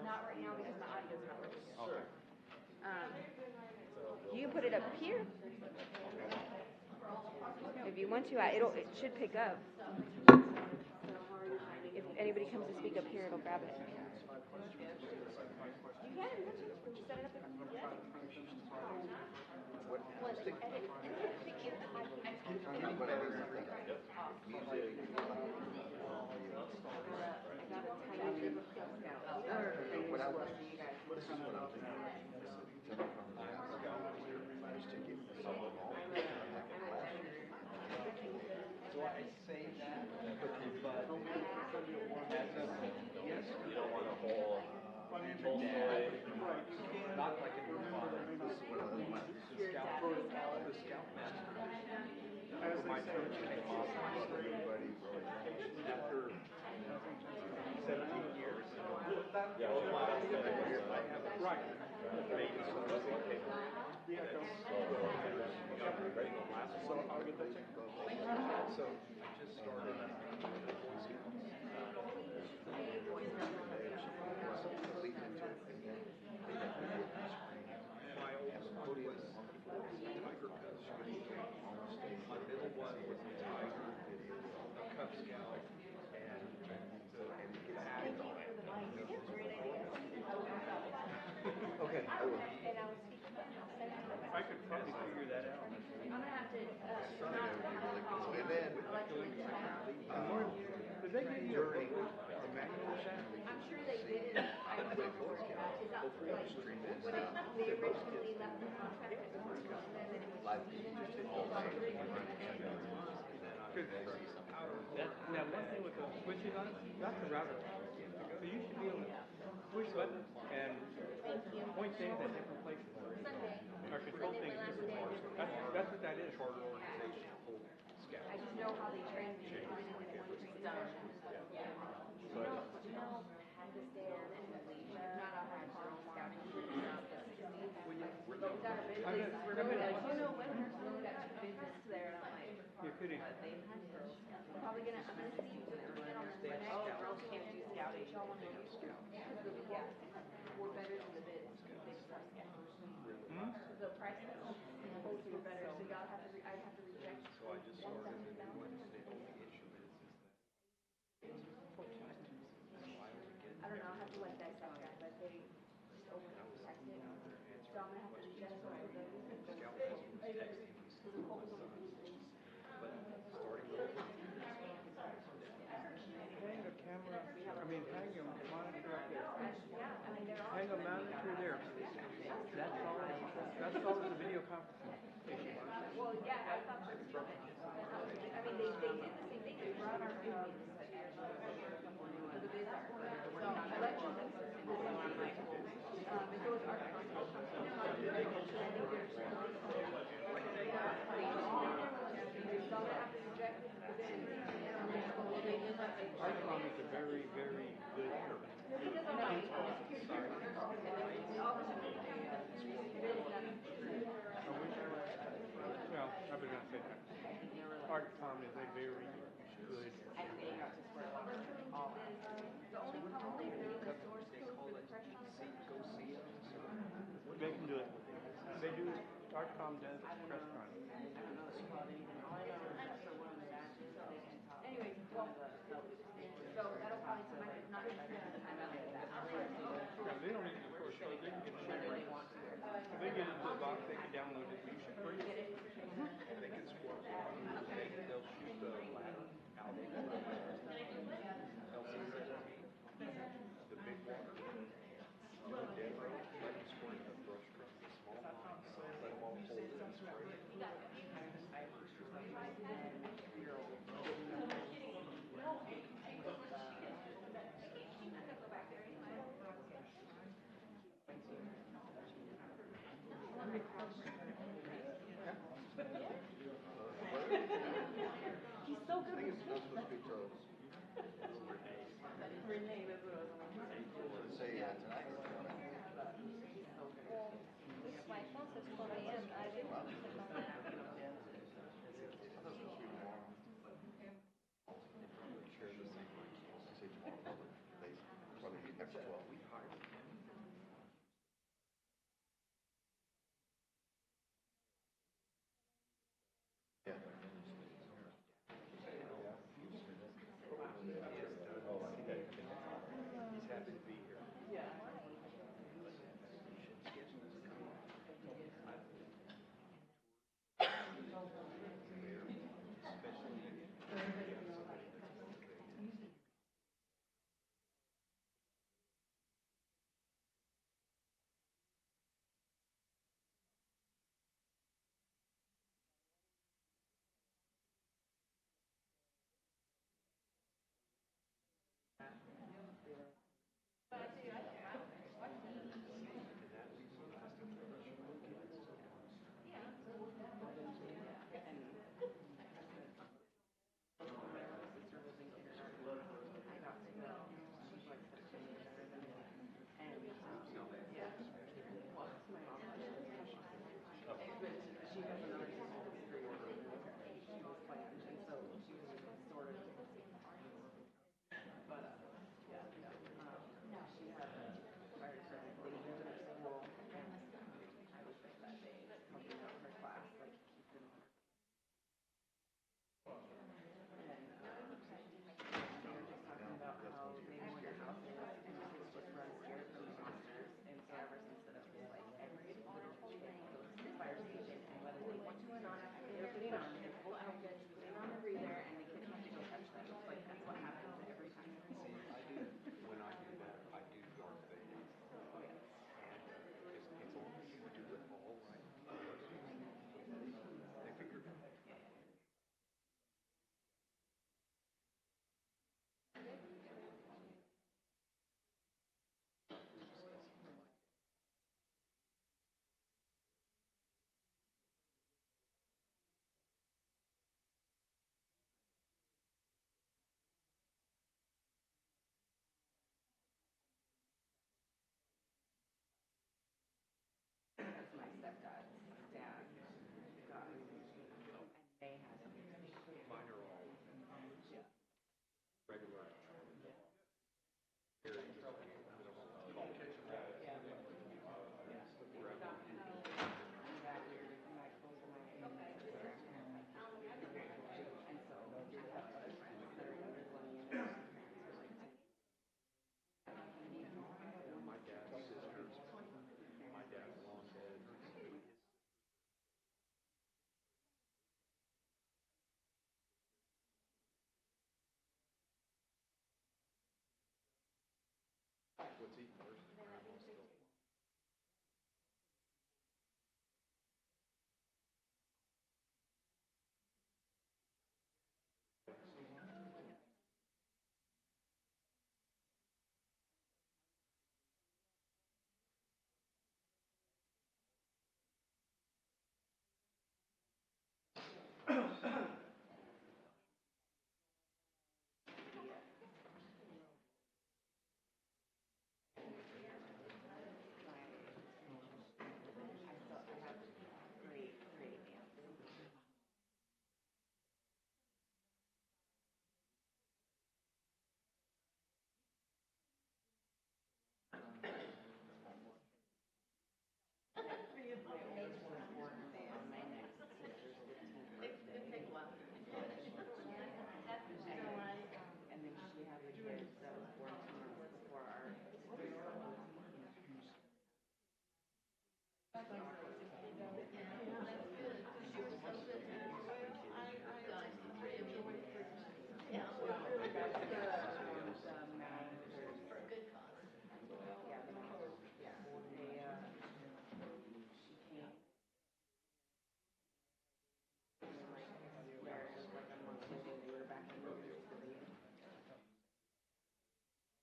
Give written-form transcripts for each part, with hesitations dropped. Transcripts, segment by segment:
Not right now because my audio's not working. Okay. You can put it up here. If you want to, it should pick up. If anybody comes to speak up here, it'll grab it. You can. Just set it up there. So I say that, but yes, you don't want a whole story. Not like in the Scoutmaster. My church came off after 17 years. I have right. So I'll get that check. So I just started Boy Scouts. My oldest one was Tiger Cubs. My middle one was a Tiger, a Cub Scout, and bags on it. Okay, I will. I could probably figure that out. I'm gonna have to. And then, did they give you a manual set? I'm sure they did. I don't know where it's at. Is that like when they originally left the contract? Now, one thing with the switches on it, that's a router. So you should be able to push buttons and point things at different places. Or control things at different parts. That's what that is. Charter organization. I just know how they train me. Everything that one trains done. You know, had this day in Malaysia, not a hard car scouting. But we got a business. We're going to like, you know, when we got two business there, and I'm like, you're kidding. I'm probably gonna see you doing it on the next. Oh, girls can't do scouting. Y'all want to do scout? Yeah, we're better than the bids. The prices are better, so y'all have to. I'd have to reject. So I just started a new one. The issue is I don't know. I'll have to let that sound out, but they overpriced it. So I'm gonna have to reject both of those. hang a camera, hang your monitor up there. Hang a monitor there. That's all the video conferencing. Well, yeah, I thought that's perfect. I mean, they did the same thing. They brought our bids. The bids are elections and it goes our Archon is a very, very good well, I was going to say that. Archon is a very good. They can do it. They do. Archon does press con. Anyway, well, so that'll probably come back. Not they don't need to push it. They can get it anywhere. If they get it to the box, they can download it. You should bring it. They can squat. They'll shoot the ladder out. The big water. The dead road. Like squirting the brush truck. it's supposed to be Charles. Renee, that's what I was Let's say tonight or tomorrow. Well, if my phone says 12 a.m., I didn't click on that. I thought it was supposed to be tomorrow. Sure, let's see. I say tomorrow, but they probably after 12. Yeah. Oh, I think he's happy to be here. Yeah. She has another sister who's 3 years older than her. She was planned, and so she was sort of, but yeah, she had prior to they moved her school, and I was there that day, helping out her class, like keeping her. And they were just talking about how they know where your house is, and the kids just run scared from the monsters, and so ever since then it was like every little kid goes to the fire station, and whether they want to or not, they're putting on their full outfits, putting on a breather, and the kids have to go touch them. Like that's what happens every time. See, I do, when I do that, I do Darth Vader. Oh yeah. And it's all, you do it all right. They figure it out. That's my stepdad's dad got, and they had him. Mine are all Yeah. regular. Very easy. Yeah. My dad's sisters, my dad's long dead. What's eating worse? I have great aunts. My oldest was born May, and my next sister's 15th birthday. And then she had the kids that was born 2 months before our sister.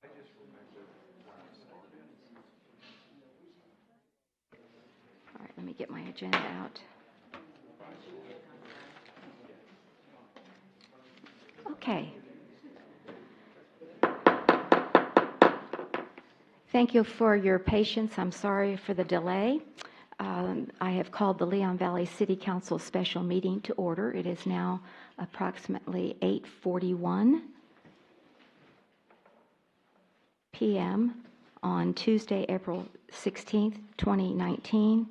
I just remember when I started. All right, let me get my agenda out. Okay. Thank you for your patience. I'm sorry for the delay. I have called the Leon Valley City Council special meeting to order. It is now approximately 8:41 p.m. on Tuesday, April 16th, 2019,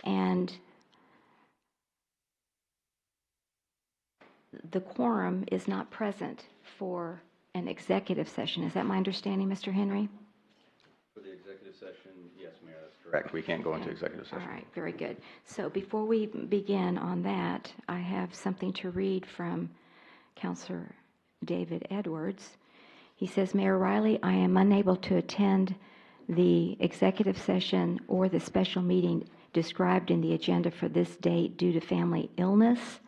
and the quorum is not present for an executive session. Is that my understanding, Mr. Henry? For the executive session, yes, Mayor, that's correct. We can't go into executive session. All right, very good. So before we begin on that, I have something to read from Councilor David Edwards. He says, Mayor Riley, I am unable to attend the executive session or the special meeting described in the agenda for this date due to family illness.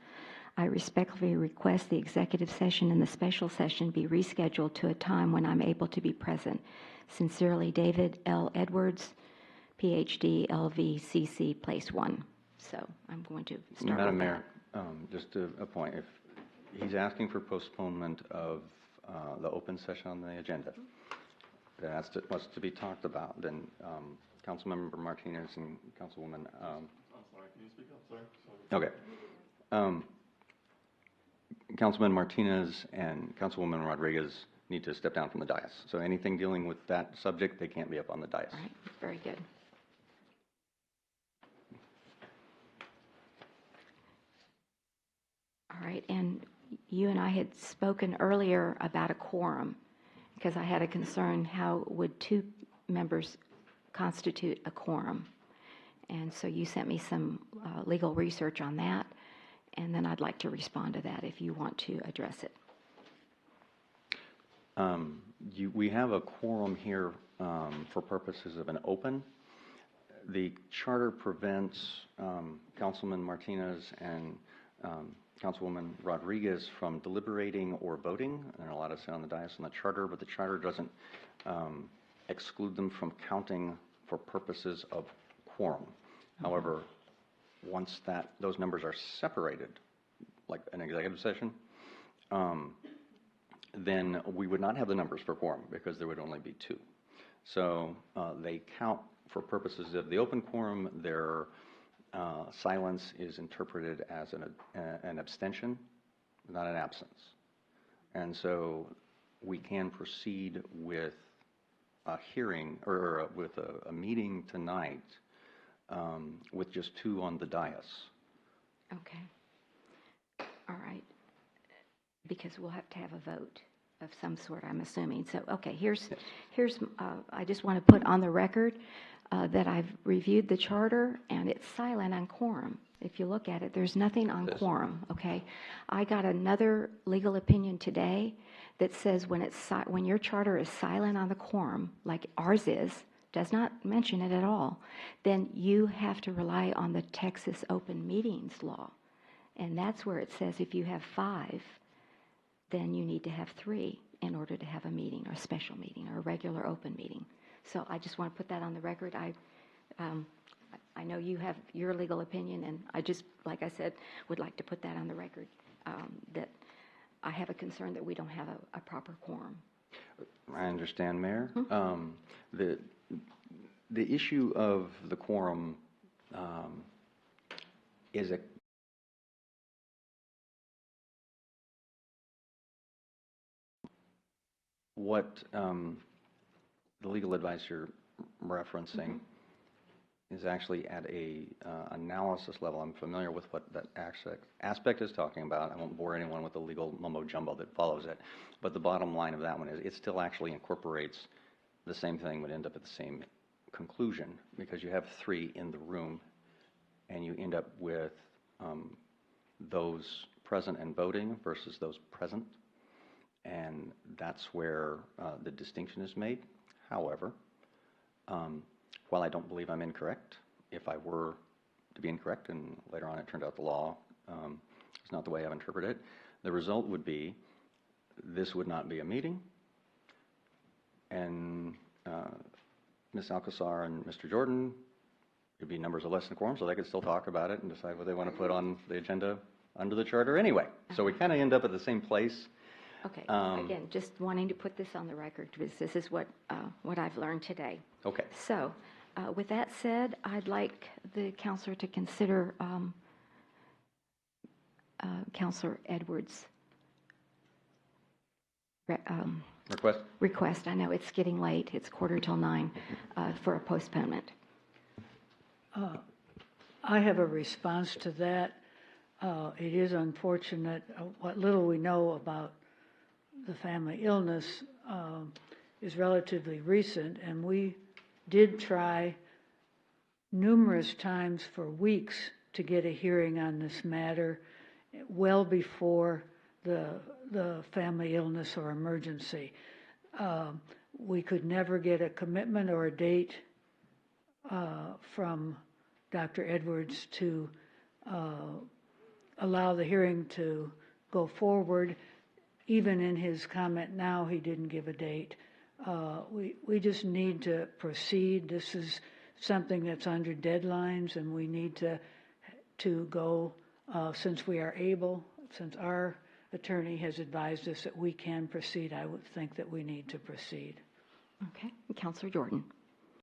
I respectfully request the executive session and the special session be rescheduled to a time when I'm able to be present. Sincerely, David L. Edwards, PhD, LVCC, Place 1. So I'm going to start Madam with Mayor, just a point. If he's asking for postponement of the open session on the agenda, that's what's to be talked about, then Councilmember Martinez and Councilwoman... I'm sorry, can you speak up? Sorry. Okay. Councilman Martinez and Councilwoman Rodriguez need to step down from the dais. So anything dealing with that subject, they can't be up on the dais. All right, very good. All right, and you and I had spoken earlier about a quorum, because I had a concern, how would two members constitute a quorum? And so you sent me some legal research on that, and then I'd like to respond to that if you want to address it. We have a quorum here for purposes of an open. The charter prevents Councilman Martinez and Councilwoman Rodriguez from deliberating or voting. They're allowed to sit on the dais on the charter, but the charter doesn't exclude them from counting for purposes of quorum. However, once those numbers are separated, like an executive session, then we would not have the numbers for quorum because there would only be two. So they count for purposes of the open quorum. Their silence is interpreted as an abstention, not an absence. And so we can proceed with a hearing or with a meeting tonight with just two on the dais. Okay. All right. Because we'll have to have a vote of some sort, I'm assuming. So, okay, here's I just want to put on the record that I've reviewed the charter, and it's silent on quorum. If you look at it, there's nothing on quorum, okay? I got another legal opinion today that says when your charter is silent on the quorum, like ours is, does not mention it at all, then you have to rely on the Texas Open Meetings law. And that's where it says if you have 5, then you need to have 3 in order to have a meeting or a special meeting or a regular open meeting. So I just want to put that on the record. I know you have your legal opinion, and I just, like I said, would like to put that on the record, that I have a concern that we don't have a proper quorum. I understand, Mayor. The issue of the quorum is what the legal advice you're referencing is actually at a analysis level. I'm familiar with what that aspect is talking about. I won't bore anyone with the legal mumbo-jumbo that follows it. But the bottom line of that one is it still actually incorporates the same thing, would end up at the same conclusion, because you have 3 in the room, and you end up with those present and voting versus those present. And that's where the distinction is made. However, while I don't believe I'm incorrect, if I were to be incorrect and later on it turned out the law is not the way I've interpreted it, the result would be this would not be a meeting, and Ms. Alcazar and Mr. Jordan, it'd be numbers of less than quorum, so they could still talk about it and decide what they want to put on the agenda under the charter anyway. So we kind of end up at the same place. Okay, again, just wanting to put this on the record, because this is what I've learned today. Okay. So, with that said, I'd like the counselor to consider Counselor Edwards' request. I know it's getting late, it's 8:45, for a postponement. I have a response to that. It is unfortunate, what little we know about the family illness is relatively recent, and we did try numerous times for weeks to get a hearing on this matter well before the family illness or emergency. We could never get a commitment or a date from Dr. Edwards to allow the hearing to go forward. Even in his comment now, he didn't give a date. We just need to proceed. This is something that's under deadlines, and we need to go, since we are able, since our attorney has advised us that we can proceed, I would think that we need to proceed. Okay, Counselor Jordan.